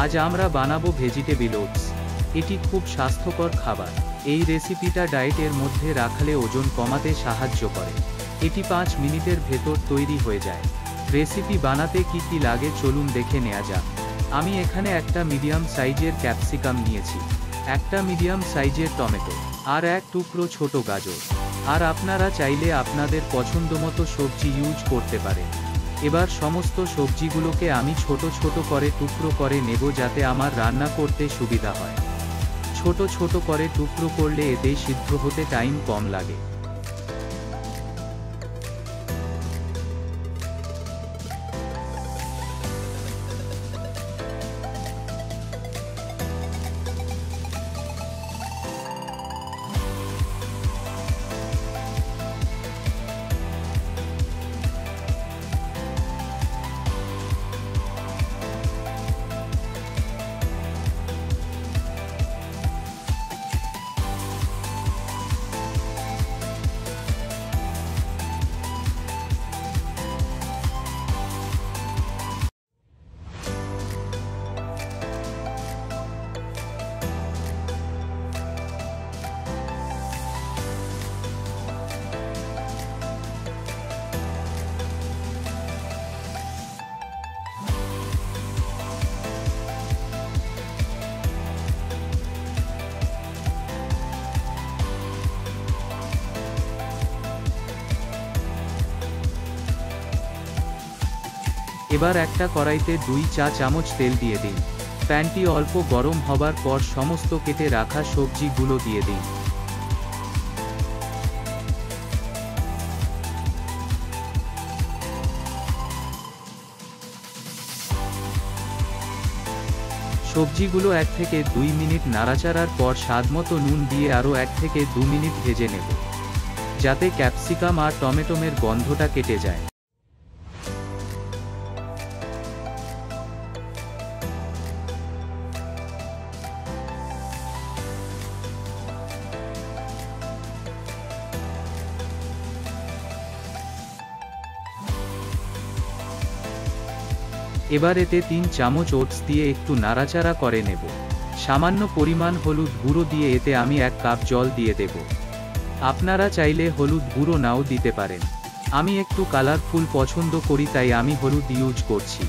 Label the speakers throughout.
Speaker 1: আজ আমরা বানাবো ভেজিটেবল ওটস। এটি খুব স্বাস্থ্যকর খাবার। এই রেসিপিটা ডায়েটের মধ্যে রাখলে ওজন কমাতে সাহায্য করে। এটি 5 মিনিটের ভেতর তৈরি হয়ে যায়। রেসিপি বানাতে কি কি লাগে চলুন দেখে নেওয়া যাক। আমি এখানে একটা মিডিয়াম সাইজের ক্যাপসিকাম নিয়েছি, একটা মিডিয়াম সাইজের টমেটো, আর এক টুকরো ছোট গাজর। আর আপনারা চাইলে আপনাদের পছন্দমতো সবজি ইউজ করতে পারেন। এবার সমস্ত সবজিগুলোকে আমি ছোট ছোট করে টুকরো করে নেব যাতে আমার রান্না করতে সুবিধা হয়। ছোট ছোট করে টুকরো করলে এতে সিদ্ধ হতে টাইম কম লাগে। এবার একটা কড়াইতে 2 চা চামচ তেল দিয়ে দিন। প্যানটি অল্প গরম হবার পর সমস্ত কেটে রাখা সবজিগুলো দিয়ে দিন। সবজিগুলো 1 থেকে 2 মিনিট নাড়াচাড়ার পর স্বাদমতো নুন দিয়ে আরও 1 থেকে 2 মিনিট ভেজে নেব, যাতে ক্যাপসিকাম আর টমেটোমের গন্ধটা কেটে যায়। এবার এতে 3 চামচ ওটস দিয়ে একটু নাড়াচাড়া করে নেব। সামান্য পরিমাণ হলুদ গুঁড়ো দিয়ে এতে আমি 1 কাপ জল দিয়ে দেব। আপনারা চাইলে হলুদ গুঁড়ো নাও দিতে পারেন। আমি একটু কালারফুল পছন্দ করি তাই আমি হলুদ ইউজ করছি।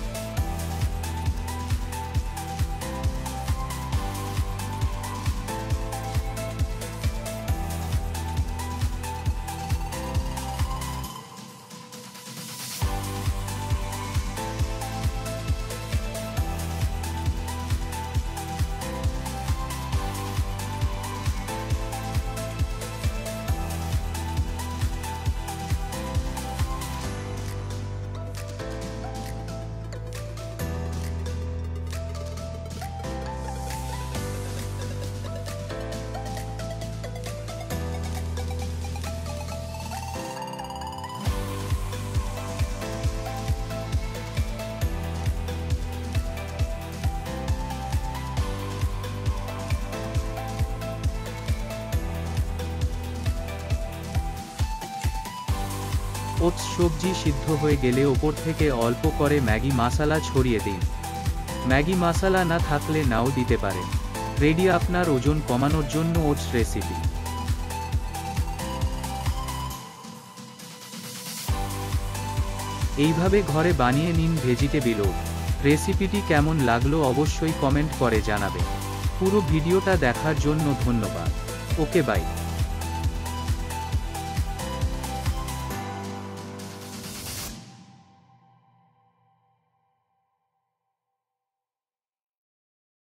Speaker 1: ওটস সবজি সিদ্ধ হয়ে গেলে ওপর থেকে অল্প করে ম্যাগি মশলা ছড়িয়ে দিন। ম্যাগি মশলা না থাকলে নাও দিতে পারেন। রেডি আপনার ওজন কমানোর জন্য ওটস রেসিপি। এইভাবে ঘরে বানিয়ে নিন ভেজিটেবল ওটস। রেসিপিটি কেমন লাগলো অবশ্যই কমেন্ট করে জানাবেন। পুরো ভিডিওটা দেখার জন্য ধন্যবাদ। Okay bye.